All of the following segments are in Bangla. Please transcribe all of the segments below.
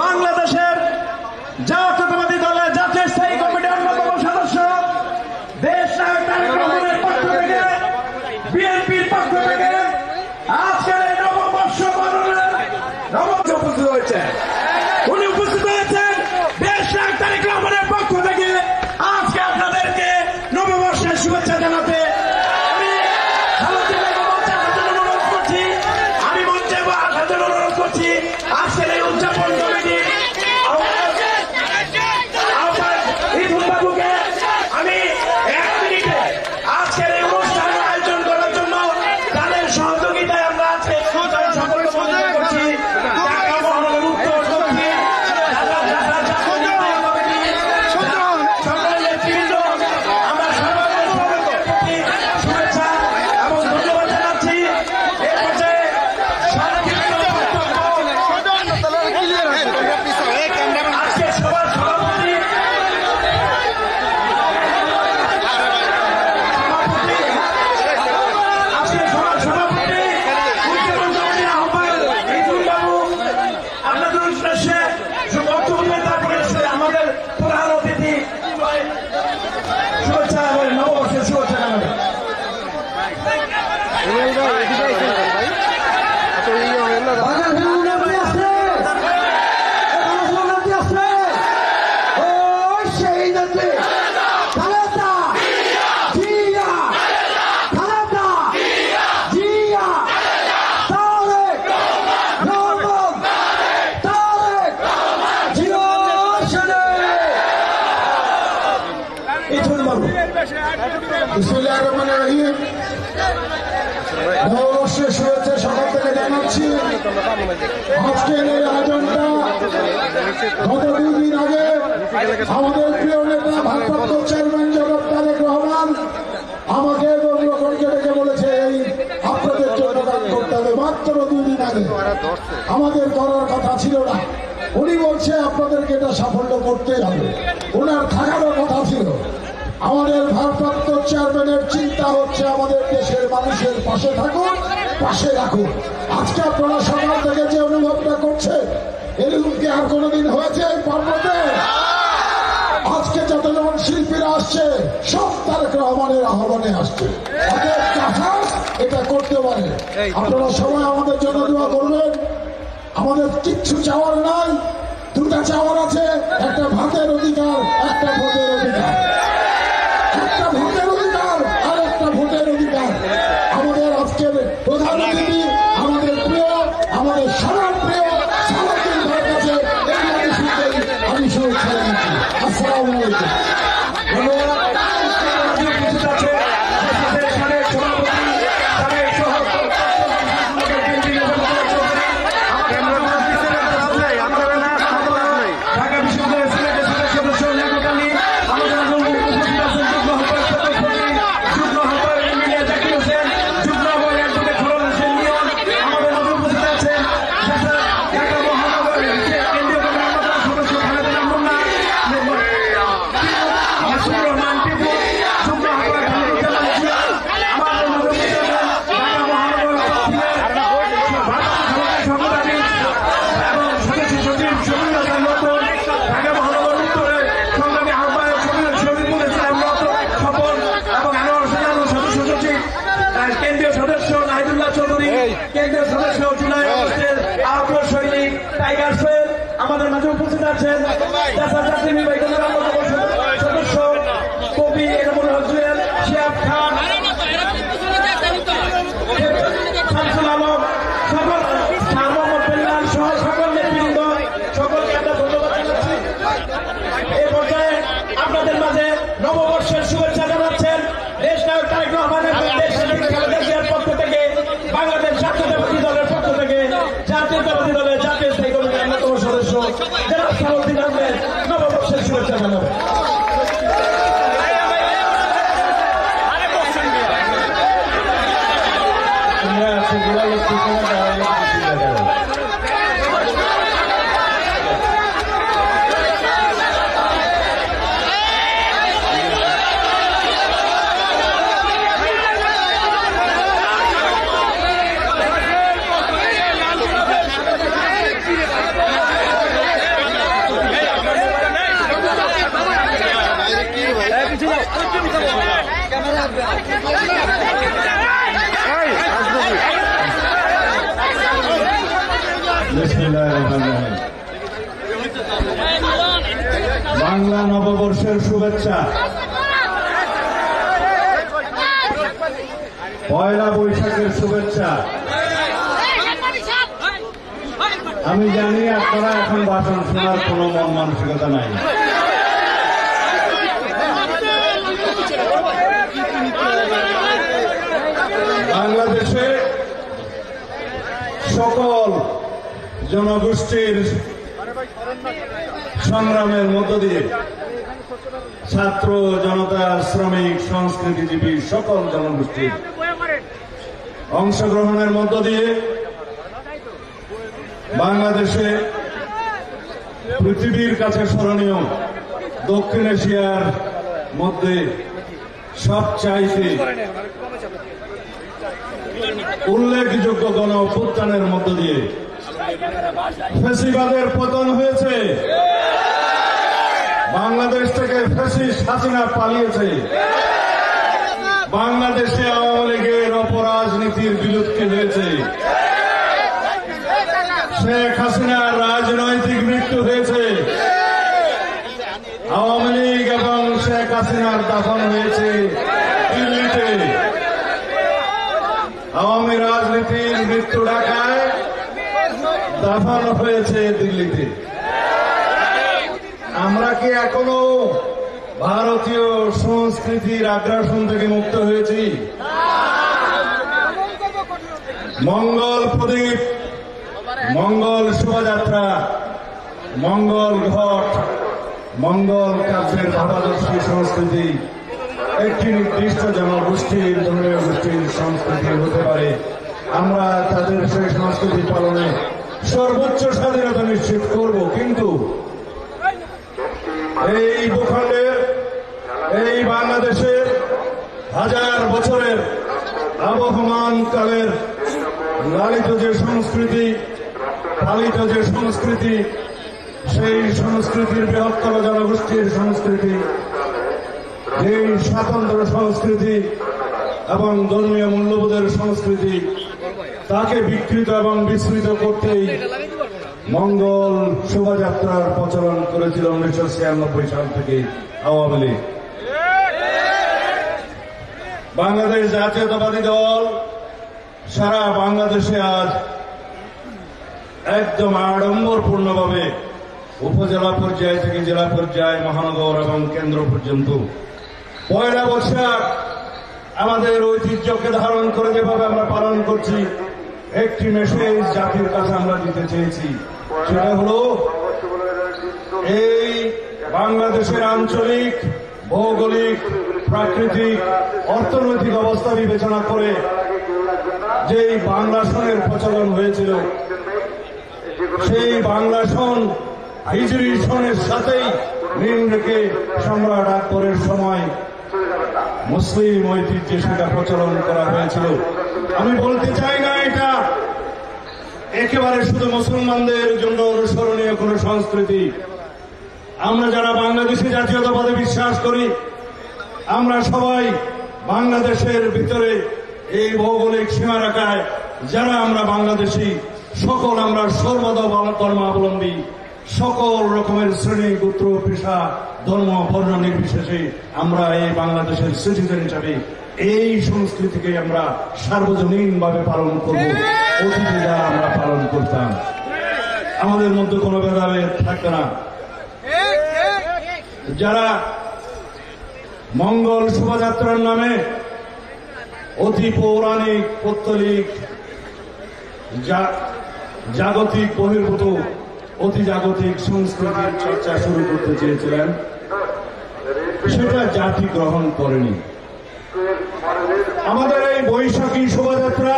বাংলাদেশের জাতীয়তাবাদী দলের জাতীয় স্থায়ী কমিটির অন্যতম সদস্য দেশ নায়ক তারেক রহমানের পক্ষ থেকে, বিএনপির পক্ষ থেকে আজকের এই নববর্ষ পালনের উপস্থিত হয়েছে। উনি উপস্থিত হয়েছেন দেশ নায়ক তারেক রহমানের পক্ষ থেকে আজকে আপনাদেরকে নববর্ষের শুভেচ্ছা জানাতে। আমি মঞ্চে আসার জন্য অনুরোধ করছি। আজকের এই উদযাপন কমিটি বাবুকে আমি 1 মিনিটে আজকের এই অনুষ্ঠান আয়োজন করার জন্য তাদের সহযোগিতায় আমরা আজকে সকলকে বন্ধ করছি। নববর্ষের শুভেচ্ছা সকাল থেকে জানাচ্ছি। আজকের এই আয়োজনটা গত 2 দিন আগে আমাদের প্রিয় নেতা ভারপ্রাপ্ত চেয়ারম্যান জনাব তারেক রহমান আমাকে এবং লোকনকে ডেকে বলেছে এই আপনাদের জন্য গান করতে হবে। মাত্র 2 দিন আগে আমাদের করার কথা ছিল না। উনি বলছে আপনাদেরকে এটা সাফল্য করতেই হবে। ওনার থাকারও কথা ছিল। আমাদের ভারপ্রাপ্ত চেয়ারম্যানের চিন্তা হচ্ছে আমাদের দেশের মানুষের পাশে থাকুন, পাশে রাখুন। আজকে আপনারা সকাল থেকে যে অনুভবটা করছেন এরকম কি আর কোনোদিন হয়েছে এই পর্বতে? আজকে যতজন শিল্পীরা আসছে সব তারেক রহমানের আহ্বানে আসছে। এটা করতে পারে। আপনারা সবাই আমাদের জন্য দোয়া করবেন। আমাদের কিচ্ছু চাওয়ার নাই, 2টা চাওয়ার আছে, একটা ভাতের অধিকার, একটা ভোটের অধিকার। একটা ভোটের অধিকার আর একটা ভোটের অধিকার। আমাদের আজকের প্রধান অতিথি আমাদের প্রিয়, আমাদের সবার প্রিয় সালাউদ্দিন ভাইয়ের কাছে আমি শুভেচ্ছা জানাচ্ছি। আসসালামু আলাইকুম। কেন্দ্রীয় সদস্য নাহিদুল্লাহ চৌধুরী, কেন্দ্রীয় সদস্য জুলাই আগস্টের আহত সৈনিক টাইগার সোহেল আমাদের মাঝে উপস্থিত আছেন। সদস্য কবি এনামুল হক জুয়েল, শিহাব খান, শামসুল আলম, সকল মোহাম্মদ বেল্লাল সহ সকল নেতৃবৃন্দ, সকলকে আমরা ধন্যবাদ জানাচ্ছি। এই পর্যায়ে আপনাদের মাঝে নববর্ষের শুভেচ্ছা জানাচ্ছেন দেশ নায়ক তারেক রহমানের পক্ষ থেকে, বাংলাদেশ জাতীয়তাবাদী দলের পক্ষ থেকে, জাতীয়তাবাদী দলের জাতীয় স্থায়ী কমিটির অন্যতম সদস্য জনাব সালাউদ্দিন আহমেদ নববর্ষের শুভেচ্ছা জানাবেন। বিসমিল্লাহির-রহমানির-রহিম। বাংলা নববর্ষের শুভেচ্ছা। পয়লা বৈশাখের শুভেচ্ছা। আমি জানি আপনারা এখন ভাষণ শোনার কোনো মন মানসিকতা নাই। বাংলাদেশে সকল জনগোষ্ঠীর সংগ্রামের মধ্য দিয়ে ছাত্র, জনতা, শ্রমিক, সংস্কৃতিজীবী সকল জনগোষ্ঠীর অংশগ্রহণের মধ্য দিয়ে বাংলাদেশে পৃথিবীর কাছে স্মরণীয় দক্ষিণ এশিয়ার মধ্যে সবচাইতে উল্লেখযোগ্য গণ অভ্যুত্থানের মধ্য দিয়ে ফ্যাসিবাদের পতন হয়েছে। বাংলাদেশ থেকে ফ্যাসিস্ট হাসিনা পালিয়েছে। বাংলাদেশে আওয়ামী লীগের অপরাজনীতির বিলুপ্তি হয়েছে। শেখ হাসিনার রাজনৈতিক মৃত্যু হয়েছে। আওয়ামী লীগ এবং শেখ হাসিনার দাফন হয়েছে দিল্লিতে। আওয়ামী রাজনীতির মৃত্যু ঢাকায়, দাফন হয়েছে দিল্লিতে। আমরা কি এখনো ভারতীয় সংস্কৃতির আগ্রাসন থেকে মুক্ত হয়েছি? মঙ্গল প্রদীপ, মঙ্গল শোভাযাত্রা, মঙ্গল ঘট, মঙ্গল কাব্যের ভাবাদর্শী সংস্কৃতি একটি নির্দিষ্ট জনগোষ্ঠীর, ধর্মীয় গোষ্ঠীর সংস্কৃতি হতে পারে। আমরা তাদের সেই সংস্কৃতি পালনে সর্বোচ্চ স্বাধীনতা নিশ্চিত করব। কিন্তু এই ভূখণ্ডের, এই বাংলাদেশের হাজার বছরের আবহমান কালের লালিত যে সংস্কৃতি, পালিত যে সংস্কৃতি, সেই সংস্কৃতির বৃহত্তর জনগোষ্ঠীর সংস্কৃতি, এই স্বাতন্ত্র সংস্কৃতি এবং ধর্মীয় মূল্যবোধের সংস্কৃতি, তাকে বিকৃত এবং বিস্মৃত করতেই মঙ্গল শোভাযাত্রার প্রচলন করেছিল 1996 সাল থেকে আওয়ামী লীগ। বাংলাদেশ জাতীয়তাবাদী দল সারা বাংলাদেশে আজ একদম আড়ম্বরপূর্ণভাবে উপজেলা পর্যায় থেকে জেলা পর্যায়, মহানগর এবং কেন্দ্র পর্যন্ত পয়লা বৈশাখ আমাদের ঐতিহ্যকে ধারণ করে যেভাবে আমরা পালন করছি, একটি মেসেজ জাতির কাছে আমরা দিতে চেয়েছি। সেটা হল, এই বাংলাদেশের আঞ্চলিক, ভৌগোলিক, প্রাকৃতিক, অর্থনৈতিক অবস্থা বিবেচনা করে যেই বাংলা সনের প্রচলন হয়েছিল, সেই বাংলা সন হিজরি সনের সাথেই মিল রেখে সম্রাট আকবরের সময় মুসলিম ঐতিহ্যে সেটা প্রচলন করা হয়েছিল। আমি বলতে চাই না এটা একেবারে শুধু মুসলমানদের জন্য অনুসরণীয় কোন সংস্কৃতি। আমরা যারা বাংলাদেশে জাতীয়তাবাদে বিশ্বাস করি, আমরা সবাই বাংলাদেশের ভিতরে এই ভৌগোলিক সীমারেখায় যারা আমরা বাংলাদেশি, সকল আমরা সর্বদা ধর্মাবলম্বী, সকল রকমের শ্রেণী, গোত্র, পেশা, ধর্ম, বর্ণ নির্বিশেষে আমরা এই বাংলাদেশের সিটিজেন হিসাবে এই সংস্কৃতিকে আমরা সার্বজনীনভাবে পালন করব। অতীতে যা আমরা পালন করতাম, আমাদের মধ্যে কোনো ভেদাভেদ থাকবে না। যারা মঙ্গল শোভাযাত্রার নামে অতি পৌরাণিক, পৌত্তলিক, জাগতিক বহির্ভূত, অতি জাগতিক সংস্কৃতির চর্চা শুরু করতে চেয়েছিলেন, সেটা জাতি গ্রহণ করেনি। আমাদের এই বৈশাখী শোভাযাত্রা,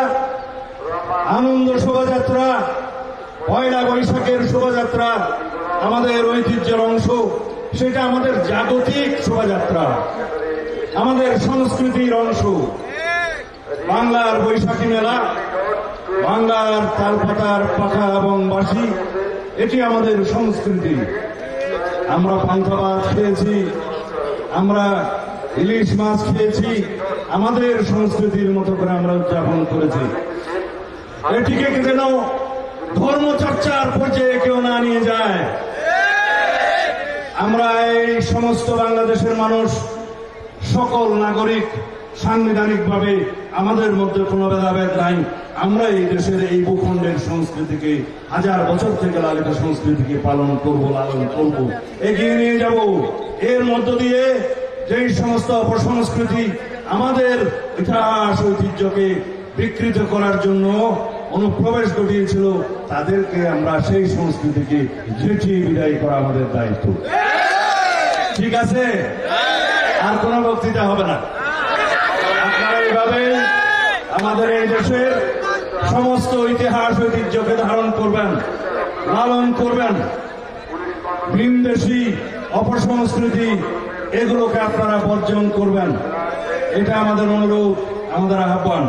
আনন্দ শোভাযাত্রা, পয়লা বৈশাখের শোভাযাত্রা আমাদের ঐতিহ্যের অংশ। সেটা আমাদের জাগতিক শোভাযাত্রা, আমাদের সংস্কৃতির অংশ। বাংলার বৈশাখী মেলা, বাংলার তালপাতার পাখা এবং বাঁশি, এটি আমাদের সংস্কৃতি। আমরা পান্তা ভাত খেয়েছি, আমরা ইলিশ মাছ খেয়েছি, আমাদের সংস্কৃতির মতো করে আমরা উদযাপন করেছি। এটিকে যেন ধর্মচর্চার পর্যায়ে কেউ না নিয়ে যায়। আমরা এই সমস্ত বাংলাদেশের মানুষ সকল নাগরিক সাংবিধানিকভাবে আমাদের মধ্যে কোনো ভেদাভেদ নাই। আমরা এই দেশের এই ভূখণ্ডের সংস্কৃতিকে হাজার বছর থেকে লালিত সংস্কৃতিকে পালন করব, লালন করব, এগিয়ে নিয়ে যাব। এর মধ্য দিয়ে যেই সমস্ত অপসংস্কৃতি আমাদের ইতিহাস ঐতিহ্যকে বিকৃত করার জন্য অনুপ্রবেশ ঘটিয়েছিল, তাদেরকে আমরা সেই সংস্কৃতিকে ঝেঁটিয়ে বিদায় করা আমাদের দায়িত্ব। ঠিক আছে? আর কোন বক্তৃতা হবে না। আপনারা এইভাবে আমাদের এই দেশের সমস্ত ইতিহাস ঐতিহ্যকে ধারণ করবেন, লালন করবেন। ভিনদেশী অপসংস্কৃতি এগুলোকে আপনারা বর্জন করবেন, এটা আমাদের অনুরোধ, আমাদের আহ্বান।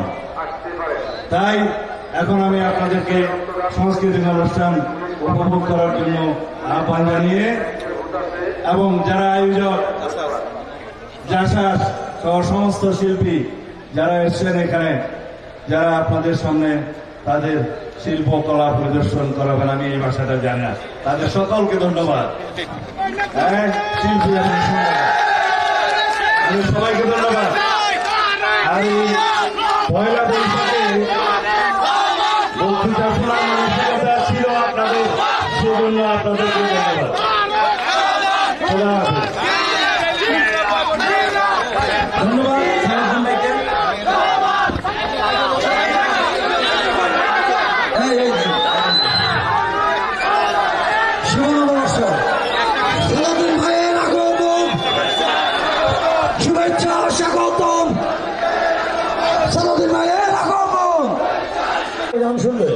তাই এখন আমি আপনাদেরকে সাংস্কৃতিক অনুষ্ঠান উপভোগ করার জন্য আহ্বান জানিয়ে, এবং যারা আয়োজক জাসাস সহ সমস্ত শিল্পী যারা এসছেন এখানে, যারা আপনাদের সামনে তাদের শিল্পকলা প্রদর্শন করাবেন, আমি এই ভাষাটা জানি না, তাদের সকলকে ধন্যবাদ। শিল্পী আমি সবাইকে ধন্যবাদ। আর পয়লা বৈশাখে বক্তৃতা শোনার মানসিকতা ছিল আপনাদের, সেজন্য আপনাদেরকে ধন্যবাদ। ধন্যবাদ। শুভেচ্ছা, স্বাগতম। সালাউদ্দিন ভাইয়ের আগমন। গান শুনবে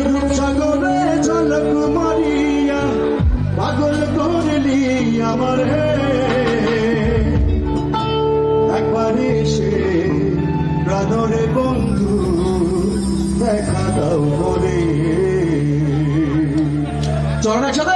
রূপসাগরে ঝলক মারিয়া পাগল করলি আমার হে, একবার এসে প্রাণরে বন্ধু দেখা দাও করে। চলুন একসাথে।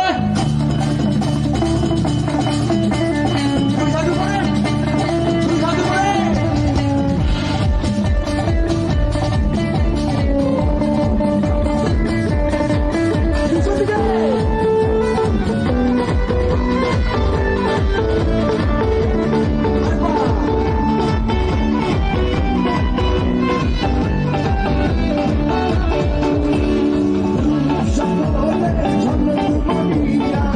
Yeah.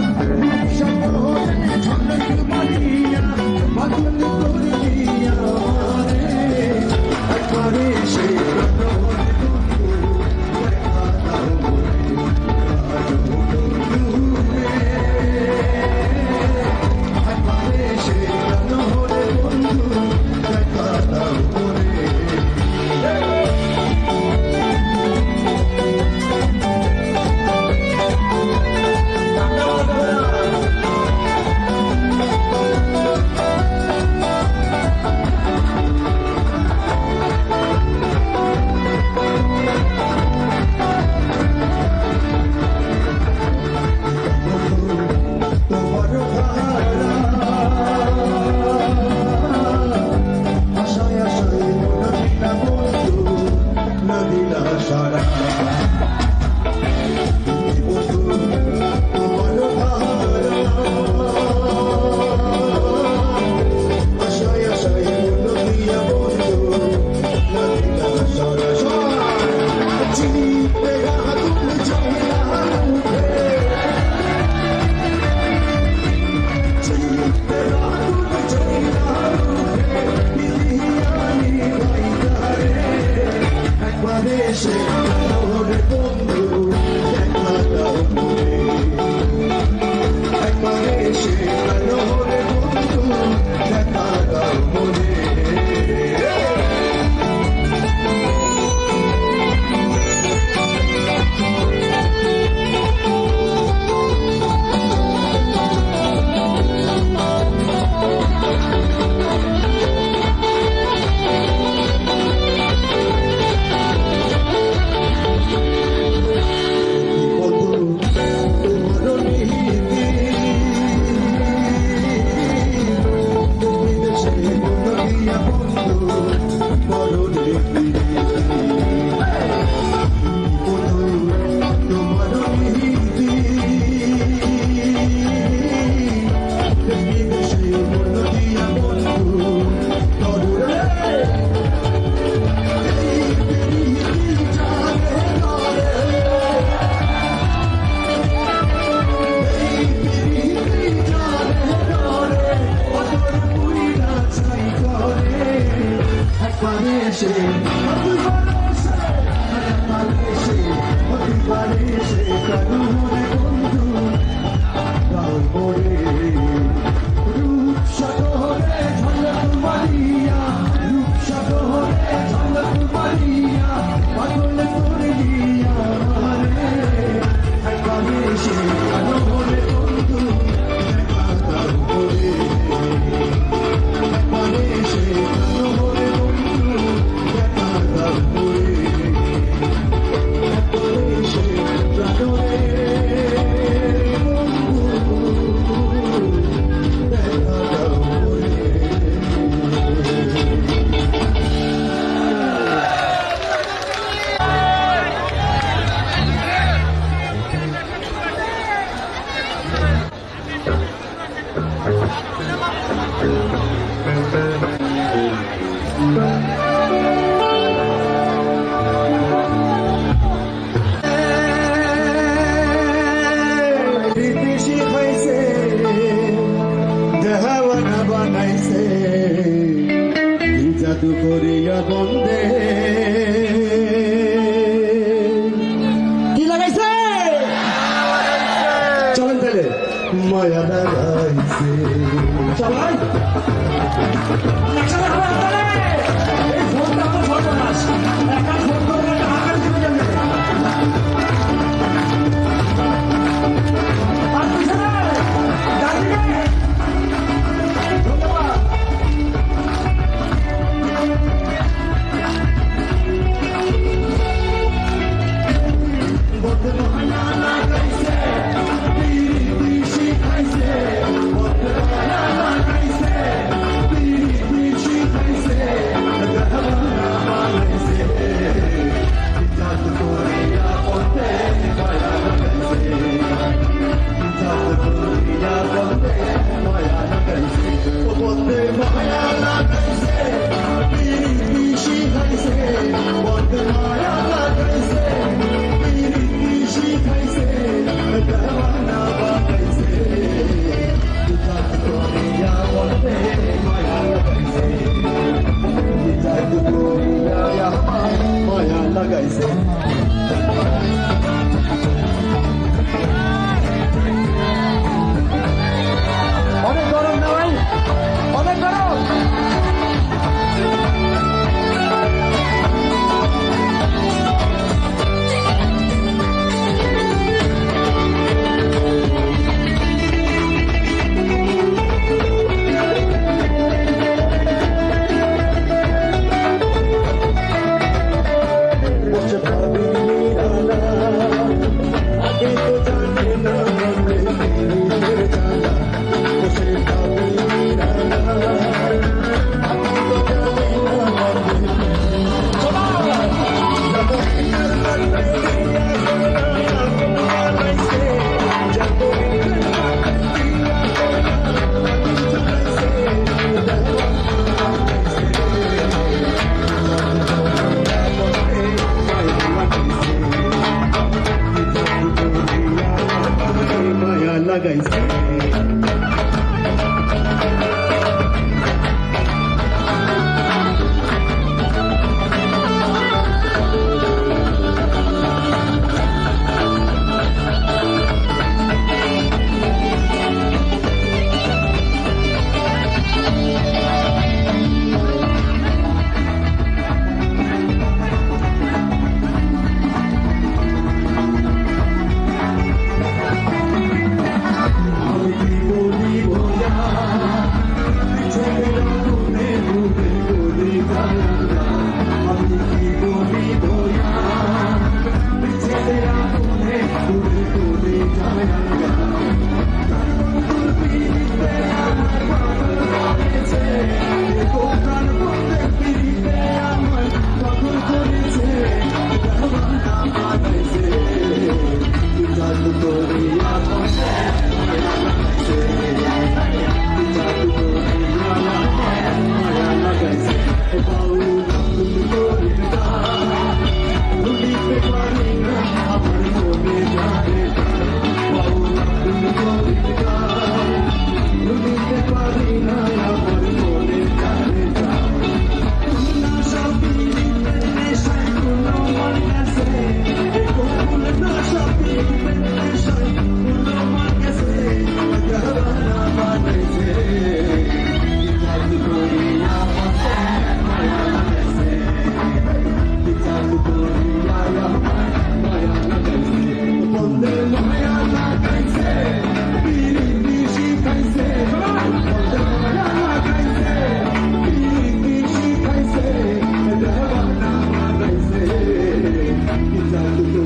জাদু করিয়া বন্দে কি লাগাইছে চলেন তাহলে মায়া লাগাইছে চলাই Thank you.